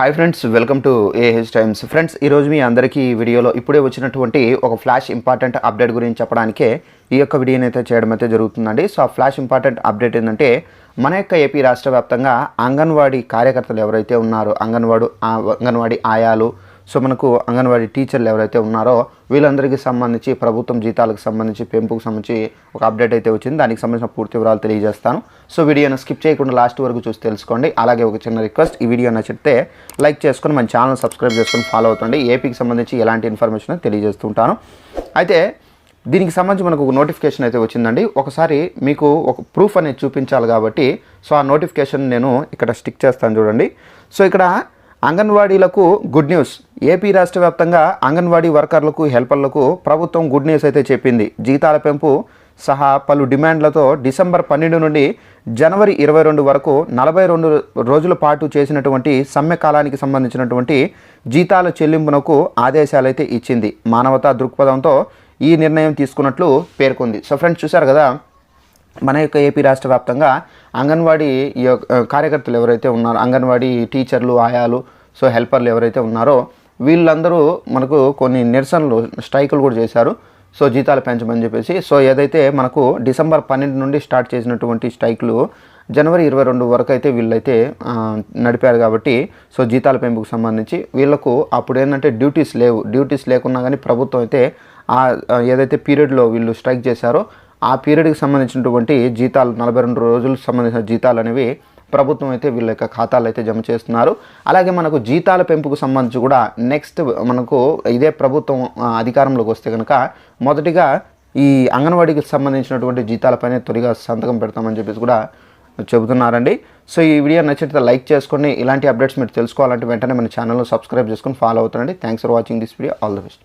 Hi friends, welcome to AH times. Friends, ఈరోజు మీ అందరికీ వీడియోలో ఇప్పుడే వచ్చినటువంటి ఒక ఫ్లాష్ ఇంపార్టెంట్ అప్డేట్ గురించి చెప్పడానికే ఈ యొక్క వీడియోని అయితే చేయడం అయితే జరుగుతుందండి. సో ఆ ఫ్లాష్ ఇంపార్టెంట్ అప్డేట్ ఏంటంటే, మన యొక్క ఏపీ రాష్ట్ర వ్యాప్తంగా అంగన్వాడీ కార్యకర్తలు ఎవరైతే ఉన్నారో, అంగన్వాడీ ఆయాలు, సో మనకు అంగన్వాడీ టీచర్లు ఎవరైతే ఉన్నారో వీళ్ళందరికీ సంబంధించి ప్రభుత్వం జీతాలకు సంబంధించి పెంపుకు సంబంధించి ఒక అప్డేట్ అయితే వచ్చింది. దానికి సంబంధించిన పూర్తి వివరాలు తెలియజేస్తాను. సో వీడియోను స్కిప్ చేయకుండా లాస్ట్ వరకు చూసి తెలుసుకోండి. అలాగే ఒక చిన్న రిక్వెస్ట్, ఈ వీడియో నచ్చితే లైక్ చేసుకొని మన ఛానల్ సబ్స్క్రైబ్ చేసుకొని ఫాలో అవుతుంది. ఏపీకి సంబంధించి ఎలాంటి ఇన్ఫర్మేషన్ తెలియజేస్తుంటాను. అయితే దీనికి సంబంధించి మనకు ఒక నోటిఫికేషన్ అయితే వచ్చిందండి. ఒకసారి మీకు ఒక ప్రూఫ్ అనేది చూపించాలి కాబట్టి సో ఆ నోటిఫికేషన్ నేను ఇక్కడ స్టిక్ చేస్తాను చూడండి. సో ఇక్కడ అంగన్వాడీలకు గుడ్ న్యూస్. ఏపీ రాష్ట్ర వ్యాప్తంగా అంగన్వాడీ వర్కర్లకు, హెల్పర్లకు ప్రభుత్వం గుడ్ న్యూస్ అయితే చెప్పింది. జీతాల పెంపు సహా పలు డిమాండ్లతో డిసెంబర్ 12 నుండి జనవరి 22 వరకు 42 రోజుల పాటు చేసినటువంటి సమ్మె కాలానికి సంబంధించినటువంటి జీతాల చెల్లింపునకు ఆదేశాలు అయితే ఇచ్చింది. మానవతా దృక్పథంతో ఈ నిర్ణయం తీసుకున్నట్లు పేర్కొంది. సో ఫ్రెండ్స్, చూశారు కదా, మన యొక్క ఏపీ రాష్ట్ర వ్యాప్తంగా అంగన్వాడీ కార్యకర్తలు ఎవరైతే ఉన్నారో, అంగన్వాడీ టీచర్లు, ఆయాలు, సో హెల్పర్లు ఎవరైతే ఉన్నారో వీళ్ళందరూ మనకు కొన్ని నిరసనలు, స్ట్రైకులు కూడా చేశారు. సో జీతాలు పెంచమని చెప్పేసి. సో ఏదైతే మనకు డిసెంబర్ 12 నుండి స్టార్ట్ చేసినటువంటి స్ట్రైకులు జనవరి 22 వరకు అయితే వీళ్ళైతే నడిపారు కాబట్టి సో జీతాల పెంపుకు సంబంధించి వీళ్ళకు అప్పుడు ఏంటంటే డ్యూటీస్ లేకున్నా కానీ ప్రభుత్వం అయితే ఏదైతే పీరియడ్లో వీళ్ళు స్ట్రైక్ చేశారో ఆ పీరియడ్కి సంబంధించినటువంటి జీతాలు 42 రోజులకు సంబంధించిన జీతాలు అనేవి ప్రభుత్వం అయితే వీళ్ళ యొక్క ఖాతాలు అయితే జమ చేస్తున్నారు. అలాగే మనకు జీతాల పెంపుకు సంబంధించి కూడా నెక్స్ట్ మనకు ఇదే ప్రభుత్వం అధికారంలోకి వస్తే కనుక మొదటిగా ఈ అంగన్వాడీకి సంబంధించినటువంటి జీతాలపైనే తొలిగా సంతకం పెడతామని చెప్పేసి కూడా చెబుతున్నారండి. సో ఈ వీడియో నచ్చితే లైక్ చేసుకొని ఇలాంటి అప్డేట్స్ మీరు తెలుసుకోవాలంటే వెంటనే మన ఛానల్ను సబ్స్క్రైబ్ చేసుకొని ఫాలో అవుతారండి. Thanks for watching this video. All the best.